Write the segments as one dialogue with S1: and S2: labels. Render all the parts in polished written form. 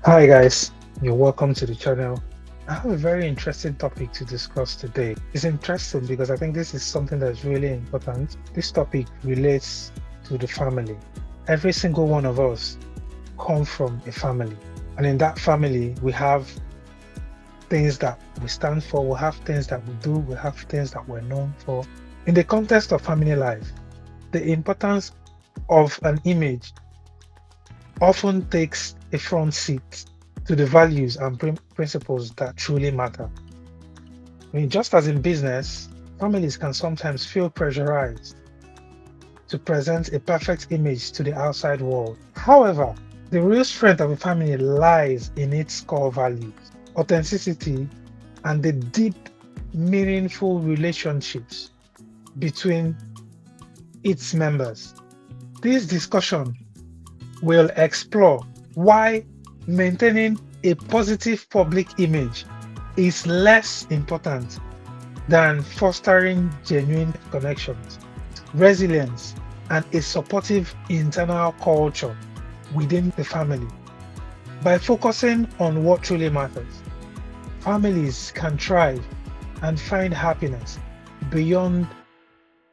S1: Hi guys, you're welcome to the channel. I have a very interesting topic to discuss today. It's interesting because I think this is something that's really important. This topic relates to the family. Every single one of us come from a family, and in that family we have things that we stand for, we have things that we do, we have things that we're known for. In the context of family life, the importance of an image often takes a front seat to the values and principles that truly matter. I mean, just as in business, families can sometimes feel pressurized to present a perfect image to the outside world. However, the real strength of a family lies in its core values, authenticity, and the deep, meaningful relationships between its members. This discussion will explore why maintaining a positive public image is less important than fostering genuine connections, resilience, and a supportive internal culture within the family. By focusing on what truly matters, families can thrive and find happiness beyond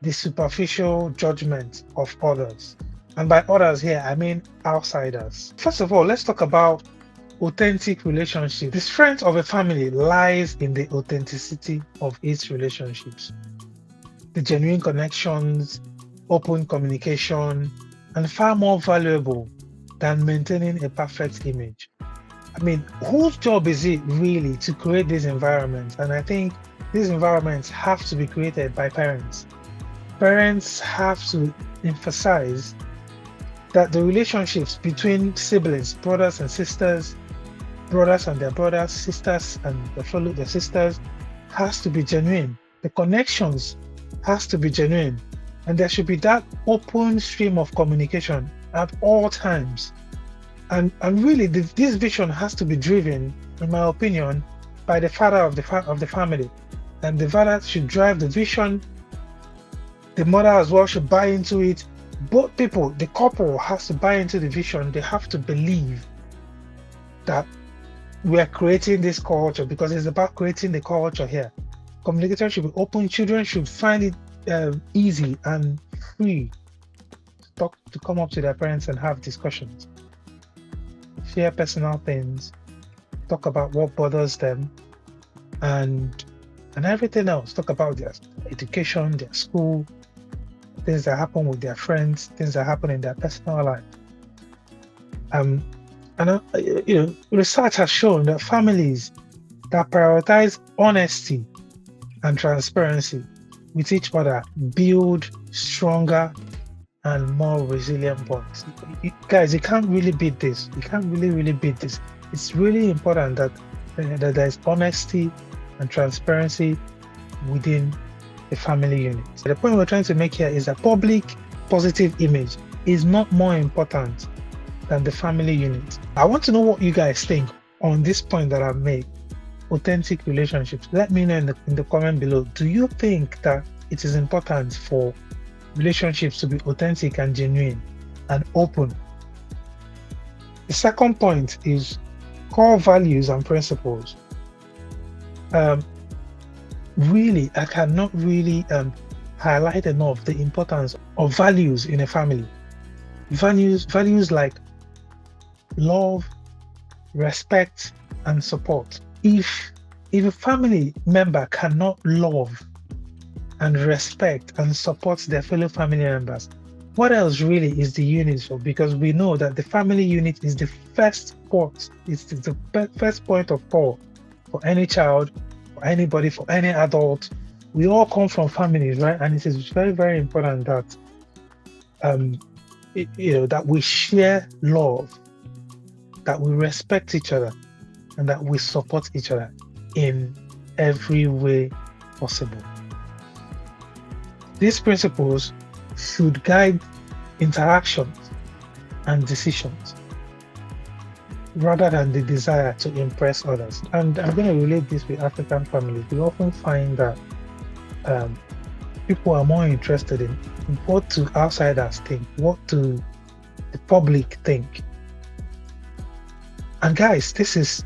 S1: the superficial judgment of others. And by others here, I mean outsiders. First of all, let's talk about authentic relationships. The strength of a family lies in the authenticity of its relationships, the genuine connections, open communication, and far more valuable than maintaining a perfect image. I mean, whose job is it really to create these environments? And I think these environments have to be created by parents. Parents have to emphasize that the relationships between siblings, brothers and sisters, brothers and their brothers, sisters and their sisters, has to be genuine. The connections has to be genuine, and there should be that open stream of communication at all times. And really, this vision has to be driven, in my opinion, by the father of the family, and the father should drive the vision. The mother as well should buy into it. Both people, the couple has to buy into the vision. They have to believe that we are creating this culture, because it's about creating the culture here. Communication should be open. Children should find it easy and free to come up to their parents and have discussions, share personal things, talk about what bothers them, and everything else. Talk about their education, their school, things that happen with their friends, things that happen in their personal life. Research has shown that families that prioritize honesty and transparency with each other build stronger and more resilient bonds. Guys, you can't really beat this. You can't really beat this. It's really important that there's honesty and transparency within the family unit. The point we're trying to make here is that public positive image is not more important than the family unit. I want to know what you guys think on this point that I've made. Authentic relationships. Let me know in the comment below. Do you think that it is important for relationships to be authentic and genuine and open? The second point is core values and principles. Really, I cannot really highlight enough the importance of values in a family. Values like love, respect, and support. If a family member cannot love and respect and support their fellow family members, what else really is the unit for? Because we know that the family unit is the first port, it's the first point of call for any child, for anybody, for any adult. We all come from families, right? And it is very, very important that that we share love, that we respect each other, and that we support each other in every way possible. These principles should guide interactions and decisions rather than the desire to impress others. And I'm going to relate this with African families. We often find that people are more interested in what do outsiders think, what do the public think, And guys, this is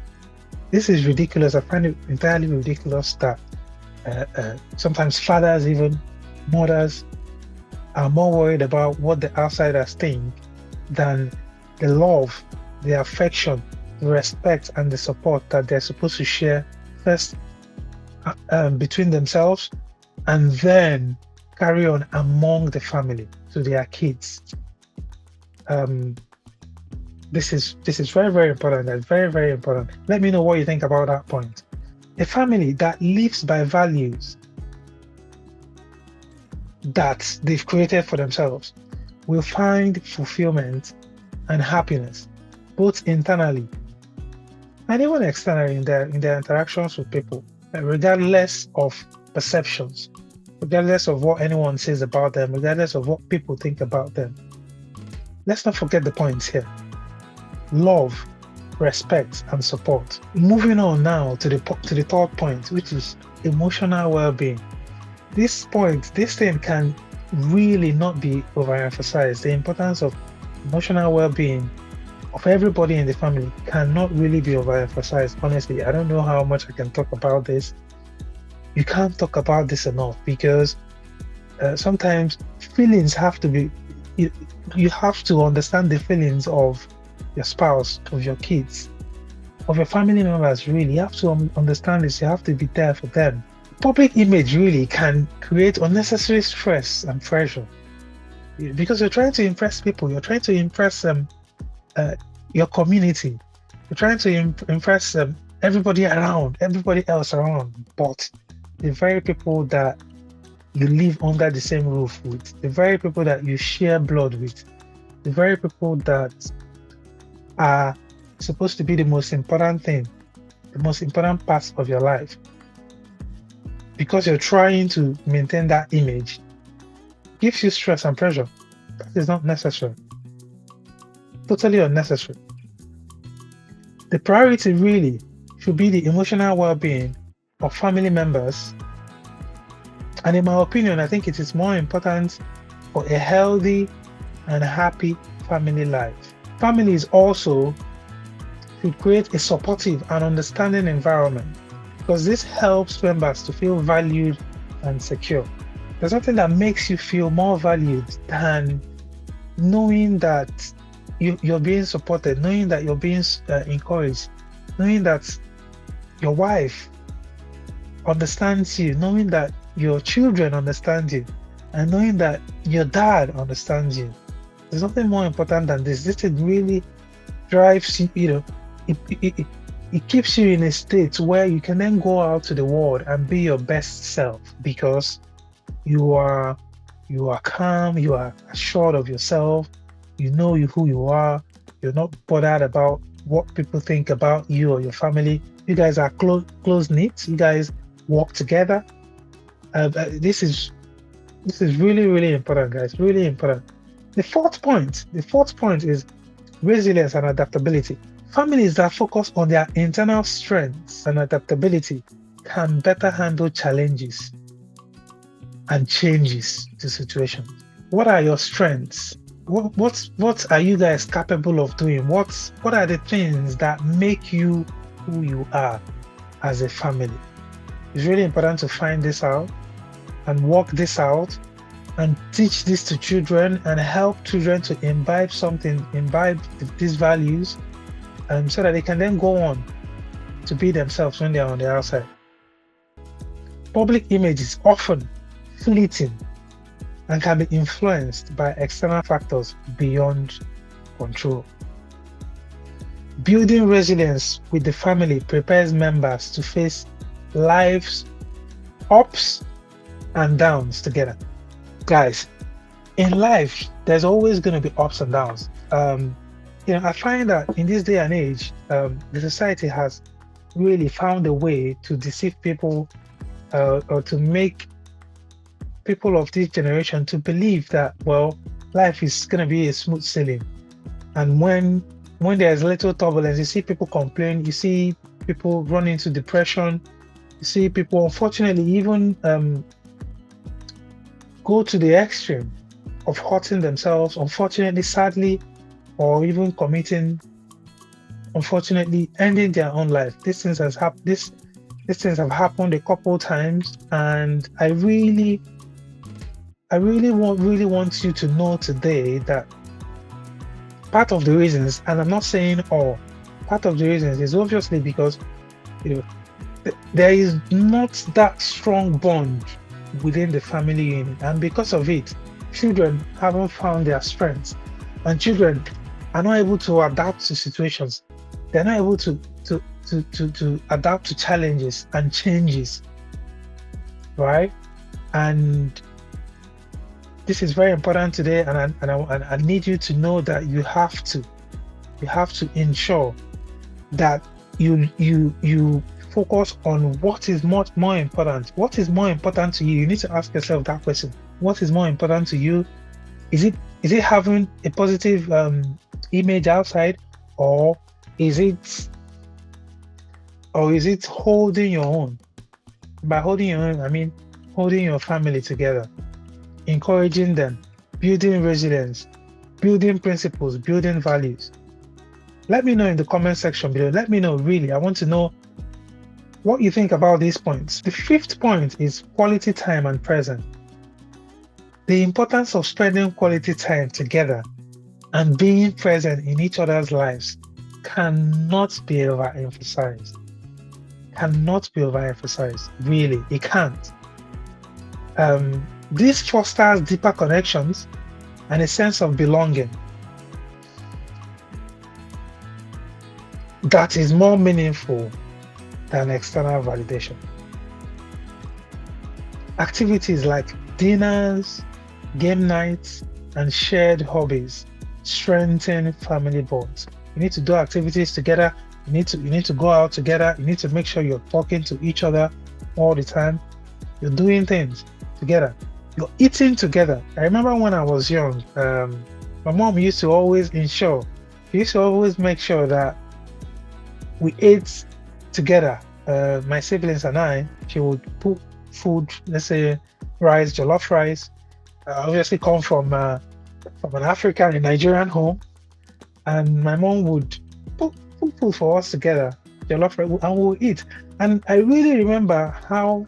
S1: ridiculous. I find it entirely ridiculous that sometimes fathers, even mothers, are more worried about what the outsiders think than the love, the affection, the respect, and the support that they're supposed to share first between themselves, and then carry on among the family to their kids. This is very, very important. That's very, very important. Let me know what you think about that point. A family that lives by values that they've created for themselves will find fulfillment and happiness both internally and even externally in their interactions with people, regardless of perceptions, regardless of what anyone says about them, regardless of what people think about them. Let's not forget the points here: love, respect, and support. Moving on now to the third point, which is emotional well-being. This thing can really not be overemphasized. The importance of emotional well-being of everybody in the family cannot really be overemphasized. Honestly, I don't know how much I can talk about this. You can't talk about this enough, because sometimes feelings have to be, you have to understand the feelings of your spouse, of your kids, of your family members. Really, you have to understand this. You have to be there for them. Public image really can create unnecessary stress and pressure, because you're trying to impress people. You're trying to impress your community. You're trying to impress everybody else around. But the very people that you live under the same roof with, the very people that you share blood with, the very people that are supposed to be the most important thing, the most important parts of your life, because you're trying to maintain that image, gives you stress and pressure. That is not necessary. Totally unnecessary. The priority really should be the emotional well-being of family members. And in my opinion, I think it is more important for a healthy and happy family life. Families also should create a supportive and understanding environment, because this helps members to feel valued and secure. There's nothing that makes you feel more valued than knowing that you're being supported, knowing that you're being encouraged, knowing that your wife understands you, knowing that your children understand you, and knowing that your dad understands you. There's nothing more important than this. This thing really drives you, it keeps you in a state where you can then go out to the world and be your best self, because you are calm, you are assured of yourself, you know who you are, you're not bothered about what people think about you or your family. You guys are close knit, you guys work together. This is really, really important, guys, really important. The fourth point is resilience and adaptability. Families that focus on their internal strengths and adaptability can better handle challenges and changes to situations. What are your strengths? What are you guys capable of doing? What are the things that make you who you are as a family? It's really important to find this out and work this out and teach this to children and help children to imbibe these values, so that they can then go on to be themselves when they're on the outside. Public image is often fleeting and can be influenced by external factors beyond control. Building resilience with the family prepares members to face life's ups and downs together. Guys, in life, there's always going to be ups and downs. I find that in this day and age, the society has really found a way to deceive people, or to make people of this generation to believe that, well, life is going to be a smooth sailing. And when there's little turbulence, you see people complain, you see people run into depression, you see people, unfortunately, even go to the extreme of hurting themselves, unfortunately, sadly, or even committing unfortunately ending their own life. These things have happened a couple times, and I really want you to know today that part of the reasons, and I'm not saying all, part of the reasons is obviously because you know there is not that strong bond within the family unit, and because of it, children haven't found their strengths, and children are not able to adapt to situations. They're not able to adapt to challenges and changes, right? And this is very important today, and I need you to know that you have to ensure that you focus on what is much more important. What is more important to you? You need to ask yourself that question. What is more important to you? Is it having a positive image outside, or is it holding your own? By holding your own, I mean holding your family together, encouraging them, building resilience, building principles, building values. Let me know in the comment section below. Let me know, really. I want to know what you think about these points. The fifth point is quality time and presence. The importance of spending quality time together and being present in each other's lives cannot be overemphasized. Really, it can't. This fosters deeper connections and a sense of belonging that is more meaningful than external validation. Activities like dinners, game nights, and shared hobbies strengthen family bonds. You need to do activities together. You need to go out together. You need to make sure you're talking to each other all the time. You're doing things together. You're eating together. I remember when I was young, my mom used to always make sure that we ate together. My siblings and I. She would put food, let's say rice, jollof rice. Obviously come from an African and Nigerian home, and my mom would put food for us together, jollof rice, and we'll eat. And I really remember how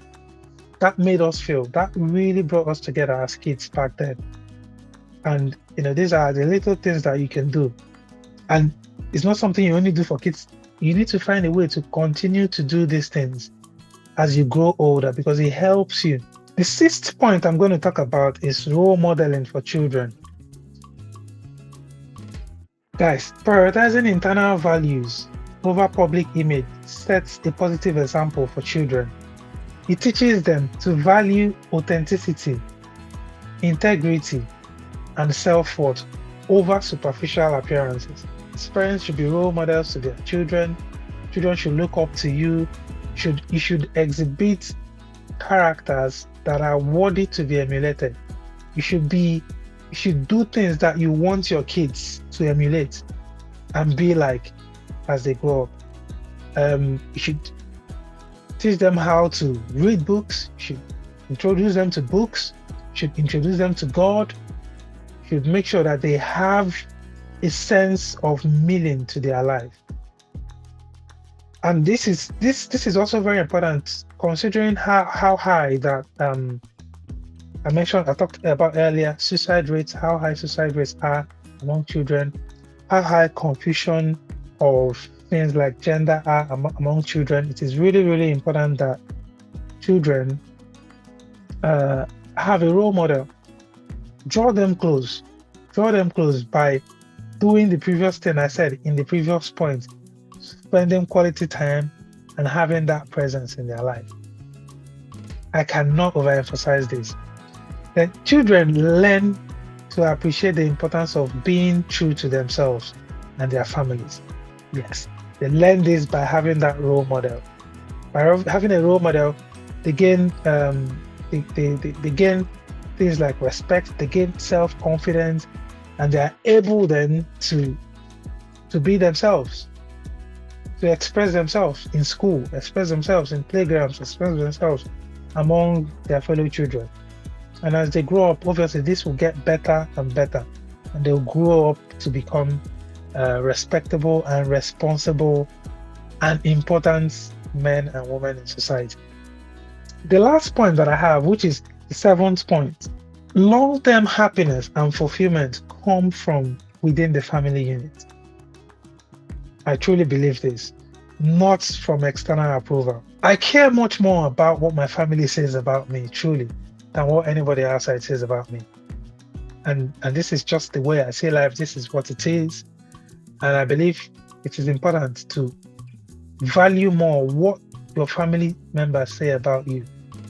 S1: that made us feel. That really brought us together as kids back then. And these are the little things that you can do. And it's not something you only do for kids. You need to find a way to continue to do these things as you grow older, because it helps you. The sixth point I'm going to talk about is role modeling for children. Guys, prioritizing internal values over public image sets a positive example for children. It teaches them to value authenticity, integrity, and self-worth over superficial appearances. Parents should be role models to their children. Children should look up to you. You should exhibit characters that are worthy to be emulated. You should do things that you want your kids to emulate and be like as they grow up. You should teach them how to read books. You should introduce them to books. You should introduce them to God. You should make sure that they have a sense of meaning to their life. And this is also very important, considering how high that I talked about earlier, how high suicide rates are among children, how high confusion of things like gender are among children. It is really, really important that children have a role model. Draw them close by doing the previous thing I said in the previous point, spending quality time and having that presence in their life. I cannot overemphasize this. Then children learn to appreciate the importance of being true to themselves and their families. Yes, they learn this by having that role model. By having a role model, they gain things like respect, they gain self-confidence, and they are able then to be themselves, to express themselves in school, express themselves in playgrounds, express themselves among their fellow children. And as they grow up, obviously this will get better and better, and they'll grow up to become respectable and responsible and important men and women in society. The last point that I have, which is the seventh point, long-term happiness and fulfillment come from within the family unit. I truly believe this, not from external approval. I care much more about what my family says about me, truly, than what anybody outside says about me. And this is just the way I see life. This is what it is. And I believe it is important to value more what your family members say about you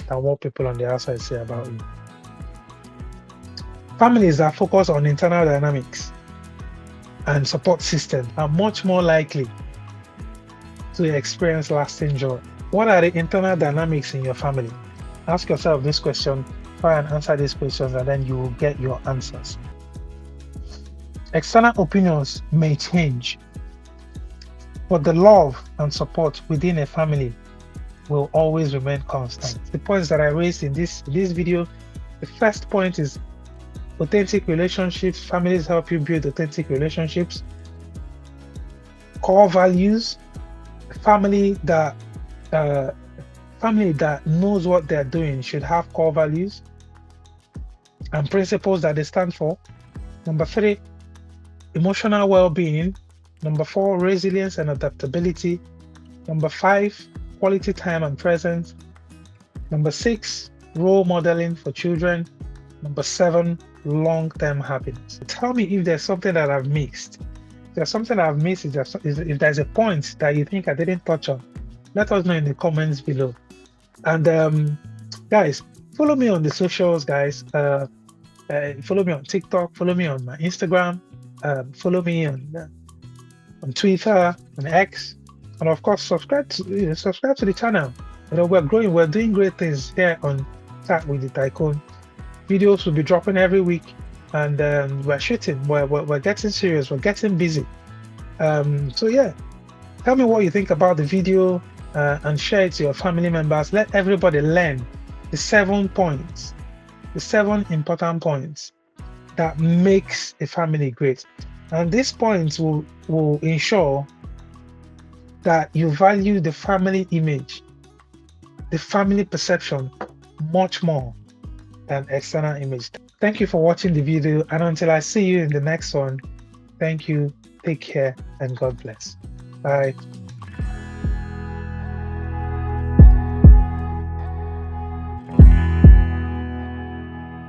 S1: than what people on the outside say about you. Families that focus on internal dynamics and support systems are much more likely to experience lasting joy. What are the internal dynamics in your family? Ask yourself this question, try and answer these questions, and then you will get your answers. External opinions may change, but the love and support within a family will always remain constant. The points that I raised in this video, the first point is authentic relationships. Families help you build authentic relationships. Core values. Family that knows what they're doing should have core values and principles that they stand for. Number 3, emotional well-being. Number 4, resilience and adaptability. Number 5, quality time and presence. Number 6, role modeling for children. Number 7, long-term happiness. Tell me if there's something that I've missed. If there's something I've missed, if there's a point that you think I didn't touch on, let us know in the comments below. And guys, follow me on the socials, guys. Follow me on TikTok, follow me on my Instagram, follow me on Twitter, on X, and of course subscribe to the channel. We're growing, we're doing great things here on Chat with the Tycoon. Videos will be dropping every week, and we're shooting, we're getting serious, we're getting busy. So yeah, tell me what you think about the video, and share it to your family members. Let everybody learn the 7 points, the 7 important points that makes a family great. And these points will ensure that you value the family image, the family perception much more than external image. Thank you for watching the video, and until I see you in the next one, thank you, take care, and God bless. Bye.